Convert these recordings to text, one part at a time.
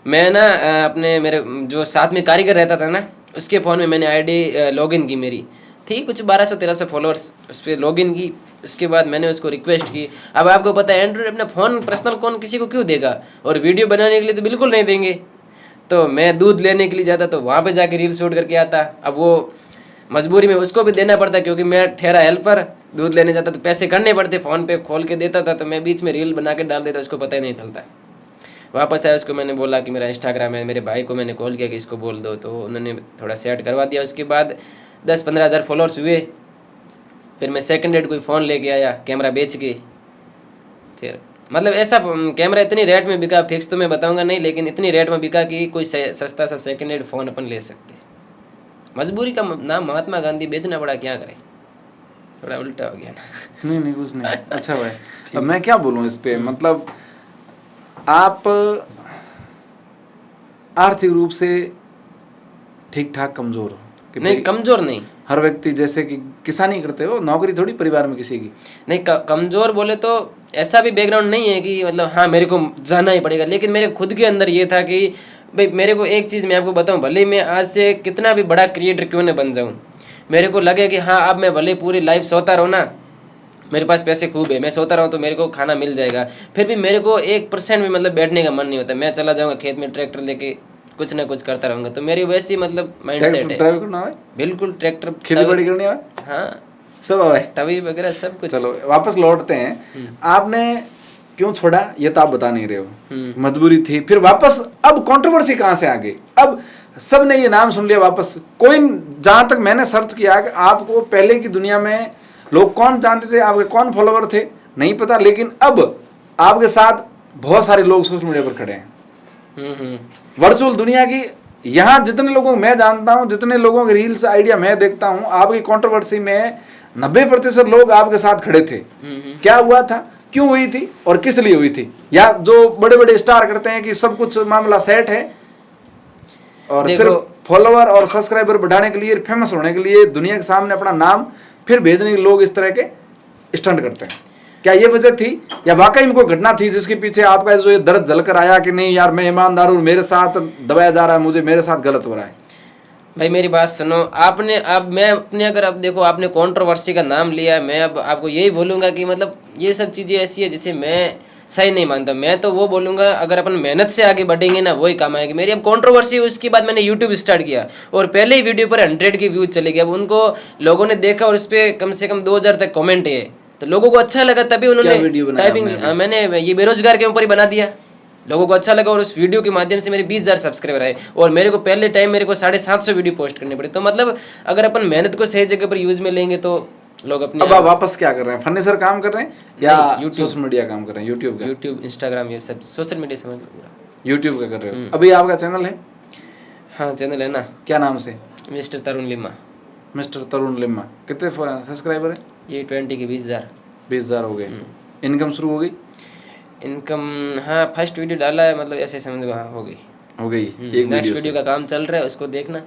मैं ना अपने मेरे जो साथ में कारीगर रहता था ना, उसके फ़ोन में मैंने आईडी लॉगिन की, मेरी थी कुछ 1200-1300 फॉलोअर्स, उस पर लॉगिन की। उसके बाद मैंने उसको रिक्वेस्ट की। अब आपको पता है एंड्रॉइड अपना फ़ोन पर्सनल कौन किसी को क्यों देगा, और वीडियो बनाने के लिए तो बिल्कुल नहीं देंगे। तो मैं दूध लेने के लिए जाता तो वहाँ पे जाके रील शूट करके आता। अब वो मजबूरी में उसको भी देना पड़ता, क्योंकि मैं ठहरा हेल्पर, दूध लेने जाता तो पैसे करने पड़ते। फ़ोन पे खोल के देता था तो मैं बीच में रील बना के डाल देता, उसको पता ही नहीं चलता। वापस आया, उसको मैंने बोला कि मेरा इंस्टाग्राम है, मेरे भाई को मैंने कॉल किया कि इसको बोल दो, तो उन्होंने थोड़ा सेट करवा दिया। उसके बाद 10-15 हज़ार फॉलोअर्स हुए। फिर मैं सेकंड हैंड कोई फ़ोन लेके आया, कैमरा बेच के। फिर मतलब ऐसा कैमरा इतनी रेट में बिका, फिक्स तो मैं बताऊंगा नहीं, लेकिन इतनी रेट में बिका कि कोई सस्ता सा सेकंड हैंड फ़ोन अपन ले सकते। मजबूरी का नाम महात्मा गांधी, बेचना पड़ा, क्या करें। थोड़ा उल्टा हो गया ना। नहीं नहीं कुछ नहीं। अच्छा भाई, अब मैं क्या बोलूँ इस पे, मतलब आप आर्थिक रूप से ठीक ठाक कमजोर हो कि नहीं, कमज़ोर नहीं। हर व्यक्ति जैसे कि किसानी करते हो, नौकरी थोड़ी परिवार में किसी की। नहीं, कमज़ोर बोले तो ऐसा भी बैकग्राउंड नहीं है कि मतलब हाँ मेरे को जाना ही पड़ेगा, लेकिन मेरे खुद के अंदर ये था कि भाई मेरे को एक चीज़ मैं आपको बताऊं, भले मैं आज से कितना भी बड़ा क्रिएटर क्यों न बन जाऊं, मेरे को लगे कि हाँ अब मैं भले पूरी लाइफ सोता रहूँ ना, मेरे पास पैसे खूब है, मैं सोता रहूँ तो मेरे को खाना मिल जाएगा, फिर भी मेरे को 1% भी मतलब बैठने का मन नहीं होता। मैं चला जाऊँगा खेत में ट्रैक्टर लेके, कुछ ना कुछ करता रहूँगा। तो मेरी वैसी मतलब माइंड सेट है। ड्राइव करना है, बिल्कुल ट्रैक्टर, खेती बाड़ी करनी है, हाँ सब है, तवी वगैरह सब कुछ। चलो वापस लौटते हैं। आपने क्यों छोड़ा ये तो आप बता नहीं रहे हो, मजबूरी थी, फिर वापस अब कंट्रोवर्सी कहाँ से आ गई? अब सब ने ये नाम सुन लिया वापस, कोई, जहां तक मैंने सर्च किया कि आपको पहले की दुनिया में लोग कौन जानते थे, आपके कौन फॉलोवर थे नहीं पता, लेकिन अब आपके साथ बहुत सारे लोग सोशल मीडिया पर खड़े हैं। वर्चुअल दुनिया की, यहाँ जितने लोगों को मैं जानता हूँ, जितने लोगों के रील्स आइडिया मैं देखता हूँ, आपकी कंट्रोवर्सी में 90% लोग आपके साथ खड़े थे। क्या हुआ था, क्यों हुई थी और किस लिए हुई थी? या जो बड़े बड़े स्टार करते हैं कि सब कुछ मामला सेट है और सिर्फ फॉलोवर और सब्सक्राइबर बढ़ाने के लिए, फेमस होने के लिए, दुनिया के सामने अपना नाम फिर भेजने के लोग इस तरह के स्टंट करते हैं? क्या ये वजह थी या वाकई में कोई घटना थी जिसके पीछे आपका जो ये दर्द जलकर आया कि नहीं यार मैं ईमानदार हूँ, मेरे साथ दबाया जा रहा है, मुझे मेरे साथ गलत हो रहा है? भाई मेरी बात सुनो, आपने अब मैं अपने, अगर अब देखो आपने कंट्रोवर्सी का नाम लिया, मैं अब आपको यही बोलूँगा कि मतलब ये सब चीज़ें ऐसी है जिसे मैं सही नहीं मानता। मैं तो वो बोलूँगा अगर अपन मेहनत से आगे बढ़ेंगे ना, वही काम आएगी। मेरी अब कंट्रोवर्सी हुई, उसके बाद मैंने यूट्यूब स्टार्ट किया और पहले ही वीडियो पर 100 के व्यूज चले गए। अब उनको लोगों ने देखा और उस पर कम से कम 2000 तक कॉमेंट है, तो लोगों को अच्छा लगा, तभी उन्होंने टाइपिंग, मैंने ये बेरोजगार के ऊपर ही बना दिया। लोगों को अच्छा लगा और उस वीडियो के माध्यम से मेरे 20,000 सब्सक्राइबर आए, और मेरे को पहले टाइम मेरे को 750 वीडियो पोस्ट करने पड़े। तो मतलब अगर अपन मेहनत को सही जगह पर यूज में लेंगे तो लोग अपने। अब आप वापस क्या कर रहे हैं, फर्नीचर काम कर रहे हैं या सोशल मीडिया काम कर रहे हैं? यूट्यूब का, यूट्यूब इंस्टाग्राम ये सब सोशल मीडिया समझ लो पूरा। यूट्यूब का कर रहे हो? अभी आपका चैनल है? हाँ चैनल है ना। क्या नाम से? मिस्टर तरुण लिम्मा। मिस्टर तरुण लिम्मा। कितने सब्सक्राइबर है? ये 20 के 20,000। 20,000 हो गए। इनकम शुरू हो गई? इनकम हाँ, फर्स्ट वीडियो डाला है, मतलब ऐसे समझ लो, हाँ हो गई। एक नेक्स्ट वीडियो का काम चल रहा है, उसको देखना,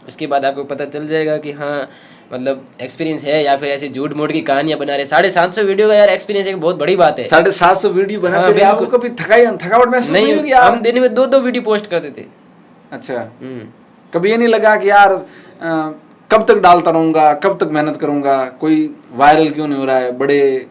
उसके बाद आपको पता चल जाएगा कि हाँ मतलब एक्सपीरियंस है या फिर ऐसी झूठ मूठ की कहानियां बना रहे। 750 वीडियो का यार एक्सपीरियंस एक बहुत बड़ी बात है। 750 वीडियो बनाते रहे, आपको कभी थकावट महसूस नहीं हुई? हम दिन में 2-2 वीडियो पोस्ट करते थे। अच्छा, कभी ये नहीं लगा कि यार कब तक डालता रहूंगा, कब तक मेहनत करूंगा, कोई वायरल क्यों नहीं हो रहा है,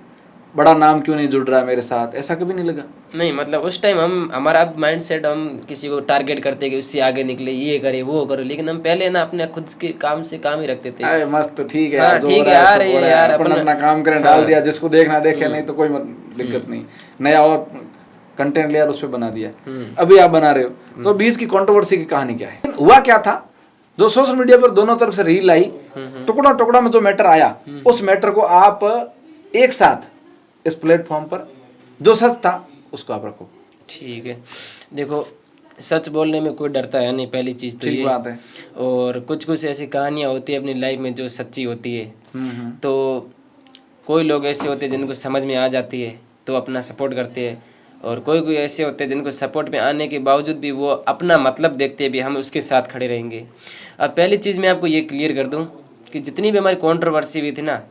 बड़ा नाम क्यों नहीं जुड़ रहा है मेरे साथ? ऐसा कभी नहीं लगा? नहीं, मतलब उस टाइम हमारा माइंड सेट, हम किसी को टारगेट करते कि उससे आगे निकले, ये करे वो करे, लेकिन हम पहले ना अपने खुद के काम से काम ही रखते थे। मस्त, ठीक है यार, ठीक है यार, यार अपना काम करें, डाल दिया, जिसको देखना देखे, नहीं तो कोई दिक्कत नहीं, नया और कंटेंट लिया उस पर बना दिया। अभी आप बना रहे हो, तो बीच की कंट्रोवर्सी की कहानी क्या है? हुआ क्या था जो सोशल मीडिया पर दोनों तरफ से रील आई, टुकड़ा टुकड़ा में जो मैटर आया, उस मैटर को आप एक साथ इस प्लेटफॉर्म पर जो सच था उसको आप रखो? ठीक है, देखो सच बोलने में कोई डरता है नहीं, पहली चीज़ तो ये बात है। और कुछ ऐसी कहानियाँ होती है अपनी लाइफ में जो सच्ची होती है, तो कोई लोग ऐसे होते हैं जिनको समझ में आ जाती है तो अपना सपोर्ट करते हैं, और कोई ऐसे होते हैं जिनको सपोर्ट में आने के बावजूद भी वो अपना मतलब देखते हैं भी हम उसके साथ खड़े रहेंगे। अब पहली चीज़ मैं आपको ये क्लियर कर दूं कि जितनी भी हमारी कंट्रोवर्सी हुई थी ना,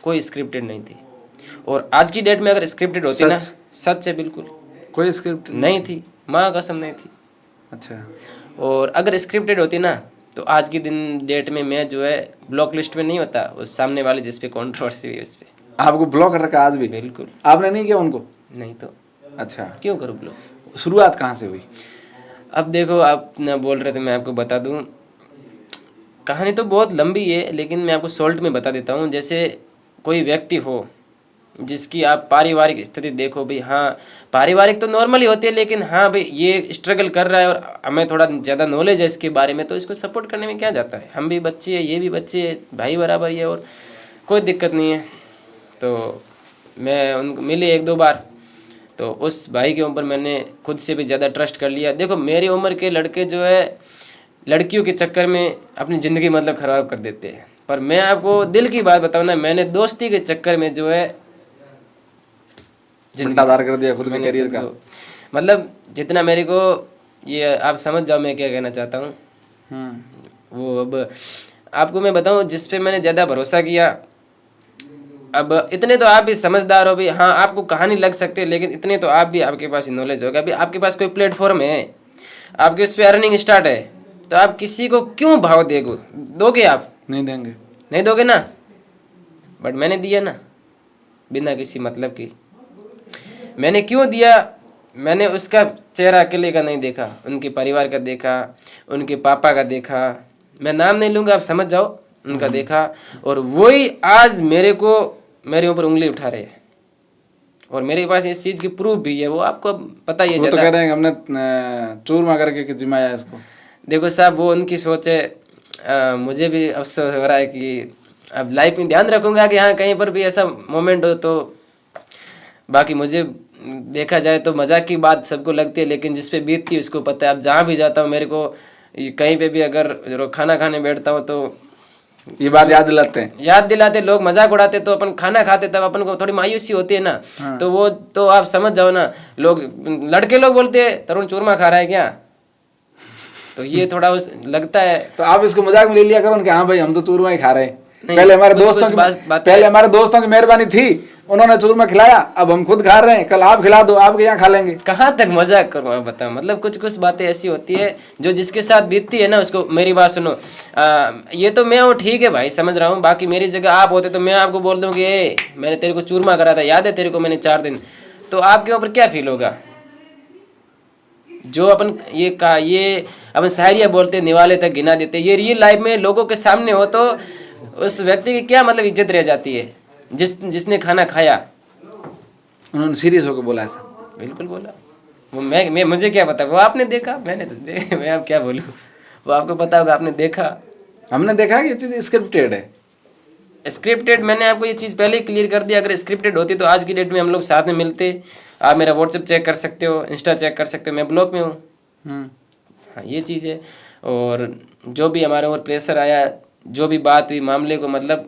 कोई स्क्रिप्टेड नहीं थी। और आज की डेट में अगर स्क्रिप्टेड होती ना, सच है बिल्कुल, कोई स्क्रिप्ट नहीं थी, माँ कसम नहीं थी। अच्छा। और अगर स्क्रिप्टेड होती ना तो आज की दिन डेट में मैं जो है ब्लॉक लिस्ट में नहीं होता, उस सामने वाले जिस पे कंट्रोवर्सी हुई उस पे। आपको ब्लॉक कर रखा आज भी? बिल्कुल। आपने नहीं किया उनको? नहीं तो अच्छा। क्यों करूँ ब्लॉक? शुरुआत कहाँ से हुई? अब देखो, आप ना बोल रहे थे, मैं आपको बता दूं, कहानी तो बहुत लंबी है लेकिन मैं आपको शॉर्ट में बता देता हूँ। जैसे कोई व्यक्ति हो जिसकी आप पारिवारिक स्थिति देखो, भाई हाँ पारिवारिक तो नॉर्मली होती है, लेकिन हाँ भाई ये स्ट्रगल कर रहा है और हमें थोड़ा ज़्यादा नॉलेज है इसके बारे में, तो इसको सपोर्ट करने में क्या जाता है। हम भी बच्चे हैं, ये भी बच्चे हैं, भाई बराबर ही है, और कोई दिक्कत नहीं है। तो मैं उनको मिले एक दो बार, तो उस भाई के ऊपर मैंने खुद से भी ज़्यादा ट्रस्ट कर लिया। देखो मेरी उम्र के लड़के जो है लड़कियों के चक्कर में अपनी ज़िंदगी मतलब ख़राब कर देते हैं, पर मैं आपको दिल की बात बताऊँ ना, मैंने दोस्ती के चक्कर में जो है घंटादार कर दिया खुद के करियर का। मतलब जितना मेरे को, ये आप समझ जाओ मैं क्या कहना चाहता हूँ। वो अब आपको मैं बताऊँ, जिस पे मैंने ज़्यादा भरोसा किया, अब इतने तो आप भी समझदार हो भी, हाँ आपको कहानी लग सकती है, लेकिन इतने तो आप भी, आपके पास नॉलेज होगा। अभी आपके पास कोई प्लेटफॉर्म है, आपके उस पर अर्निंग स्टार्ट है, तो आप किसी को क्यों भाव दोगे? आप नहीं देंगे। नहीं दोगे ना, बट मैंने दिया ना, बिना किसी मतलब की। मैंने क्यों दिया? मैंने उसका चेहरा अकेले का नहीं देखा, उनके परिवार का देखा, उनके पापा का देखा, मैं नाम नहीं लूँगा, आप समझ जाओ, उनका देखा, और वही आज मेरे ऊपर उंगली उठा रहे हैं। और मेरे पास इस चीज़ की प्रूफ भी है, वो आपको पता ही है। वो तो कह रहे हैं हमने चूरमा करके जिमाया इसको। देखो साहब, वो उनकी सोच है। मुझे भी अफसोस हो रहा है कि अब लाइफ में ध्यान रखूँगा कि हाँ कहीं पर भी ऐसा मोमेंट हो तो। बाकी मुझे देखा जाए तो मजाक की बात सबको लगती है, लेकिन जिस पे बीतती है उसको पता है। अब जहाँ भी जाता हूँ, मेरे को कहीं पे भी अगर खाना खाने बैठता हूँ तो ये बात याद दिलाते लोग, मजाक उड़ाते, तो अपन खाना खाते तब अपन को थोड़ी मायूसी होती है ना। हाँ। तो वो तो आप समझ जाओ ना, लड़के लोग बोलते हैं तरुण चूरमा खा रहा है क्या, तो ये थोड़ा लगता है। तो आप इसको मजाक में ले लिया करो कि हाँ भाई हम तो चूरमा ही खा रहे हैं। नहीं, पहले कुछ हमारे दोस्तों की मेहरबानी थी, उन्होंने चूरमा खिलाया, अब हम खुद खा रहे हैं, कल आप खिला दो, आपके यहाँ खा लेंगे। कहाँ तक मजाक करूँ आप बताओ। मतलब कुछ बातें ऐसी होती है जो जिसके साथ बीतती है ना, उसको मेरी बात सुनो। ये तो मैं हूँ, ठीक है भाई, समझ रहा हूँ। बाकी मेरी जगह आप होते तो मैं आपको बोल दूँ कि मैंने तेरे को चूरमा करा था, याद है तेरे को, मैंने 4 दिन, तो आपके ऊपर क्या फील होगा? जो अपन ये अपन शायरियाँ बोलते, निवाले तक गिना देते, ये रियल लाइफ में लोगों के सामने हो तो उस व्यक्ति की क्या मतलब इज्जत रह जाती है, जिसने खाना खाया। उन्होंने सीरियस होकर बोला ऐसा? बिल्कुल बोला। वो मैं मुझे क्या पता, वो आपने देखा, मैंने तो देखा, मैं अब क्या बोलूँ, वो आपको पता होगा, आपने देखा। हमने देखा कि ये चीज़ स्क्रिप्टेड है। स्क्रिप्टेड, मैंने आपको ये चीज़ पहले ही क्लियर कर दिया। अगर स्क्रिप्टेड होती तो आज की डेट में हम लोग साथ में मिलते। आप मेरा व्हाट्सएप चेक कर सकते हो, इंस्टा चेक कर सकते हो, मैं ब्लॉक में हूँ। हाँ ये चीज़ है। और जो भी हमारे ऊपर प्रेशर आया, जो भी बात हुई, मामले को मतलब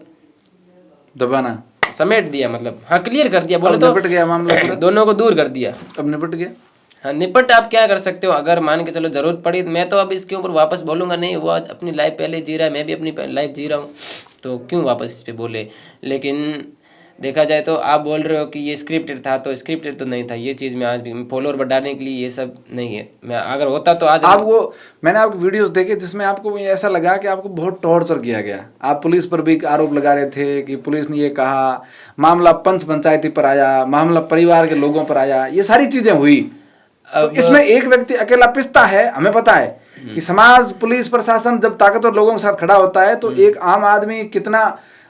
दबाना, समेट दिया, मतलब हाँ क्लियर कर दिया, बोले तो निपट गया मामला पूरा। दोनों को दूर कर दिया। अब निपट गया। हाँ निपट, आप क्या कर सकते हो? अगर मान के चलो जरूरत पड़ी, मैं तो अब इसके ऊपर वापस बोलूँगा नहीं। वो आज अपनी लाइफ पहले जी रहा है, मैं भी अपनी लाइफ जी रहा हूँ, तो क्यों वापस इस पे बोले। लेकिन देखा जाए तो आप बोल रहे हो कि ये स्क्रिप्टेड था, तो स्क्रिप्टेड तो नहीं था। ये चीज़ मैं आज भी फॉलोअर बढ़ाने के लिए ये सब नहीं है। मैं अगर होता तो आज आपको, मैंने आपके वीडियोस देखे जिसमें आपको ऐसा लगा कि आपको बहुत टॉर्चर किया गया। आप पुलिस पर भी आरोप लगा रहे थे कि पुलिस ने ये कहा, मामला पंचायती पर आया, मामला परिवार के लोगों पर आया, ये सारी चीजें हुई। तो इसमें एक व्यक्ति अकेला पिसता है, हमें पता है कि समाज, पुलिस प्रशासन जब ताकतवर लोगों के साथ खड़ा होता है तो एक आम आदमी कितना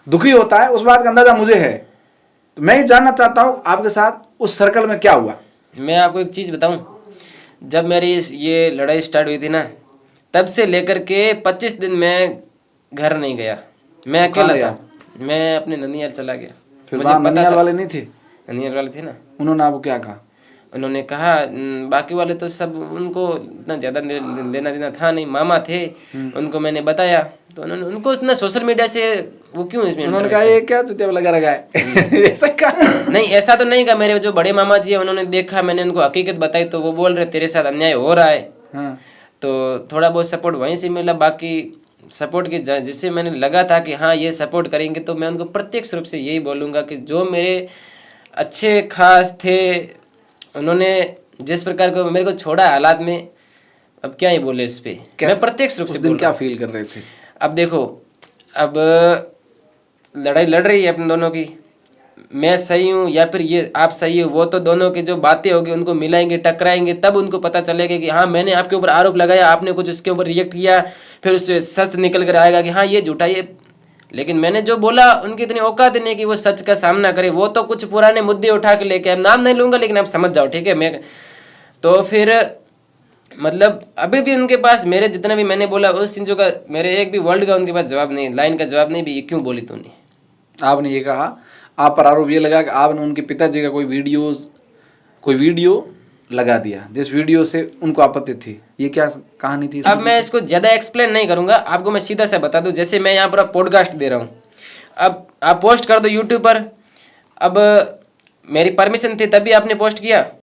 दुखी होता है, उस बात का अंदाजा मुझे है। तो मैं ही जानना चाहता हूँ आपके साथ उस सर्कल में क्या हुआ। मैं आपको एक चीज़ बताऊं, जब मेरी ये लड़ाई स्टार्ट हुई थी ना, तब से लेकर के 25 दिन मैं घर नहीं गया, मैं अकेला था। मैं अपने ननियाल चला गया। फिर मुझे पता था वाले नहीं थे, ननियाल वाले थे ना, उन्होंने आपको क्या कहा? उन्होंने कहा, बाकी वाले तो सब, उनको इतना ज़्यादा लेना देना था नहीं, मामा थे, उनको मैंने बताया, तो उन्होंने, उनको इतना सोशल मीडिया से वो क्यों इसमें, उन्होंने कहा ये क्या चुतिया लगा रखा है ऐसा कहा? नहीं ऐसा तो नहीं कहा। मेरे जो बड़े मामा जी है, उन्होंने देखा, मैंने उनको हकीकत बताई, तो वो बोल रहे तेरे साथ अन्याय हो रहा है। हाँ। तो थोड़ा बहुत सपोर्ट वहीं से मिला। बाकी सपोर्ट की जिससे मैंने लगा था कि हाँ ये सपोर्ट करेंगे, तो मैं उनको प्रत्यक्ष रूप से यही बोलूँगा कि जो मेरे अच्छे खास थे, उन्होंने जिस प्रकार को मेरे को छोड़ा हालात में, अब क्या ही बोले इस पे, मैं प्रत्यक्ष रूप उस से दिन बोल क्या रहा हूँ। फील कर रहे थे? अब देखो, अब लड़ाई लड़ रही है अपने दोनों की, मैं सही हूँ या फिर ये आप सही हो, वो तो दोनों की जो बातें होगी उनको मिलाएंगे, टकराएंगे, तब उनको पता चलेगा कि हाँ मैंने आपके ऊपर आरोप लगाया, आपने कुछ उसके ऊपर रिएक्ट किया, फिर उससे सच निकल कर आएगा कि हाँ ये झूठा ये। लेकिन मैंने जो बोला उनकी इतनी औकात नहीं कि वो सच का सामना करे, वो तो कुछ पुराने मुद्दे उठा के लेके, अब नाम नहीं लूंगा लेकिन आप समझ जाओ, ठीक है। मैं तो फिर मतलब अभी भी उनके पास मेरे जितना भी मैंने बोला उस चीज़ों का, मेरे एक भी वर्ड का उनके पास जवाब नहीं, लाइन का जवाब नहीं भी, ये क्यों बोली तूने। आपने ये कहा, आप पर आरोप ये लगा कि आपने उनके पिताजी का कोई वीडियो लगा दिया, जिस वीडियो से उनको आपत्ति थी। ये क्या कहानी थी? अब मैं इसको ज़्यादा एक्सप्लेन नहीं करूंगा, आपको मैं सीधा सा बता दूं, जैसे मैं यहाँ पर पॉडकास्ट दे रहा हूँ, अब आप पोस्ट कर दो यूट्यूब पर, अब मेरी परमिशन थी तभी आपने पोस्ट किया,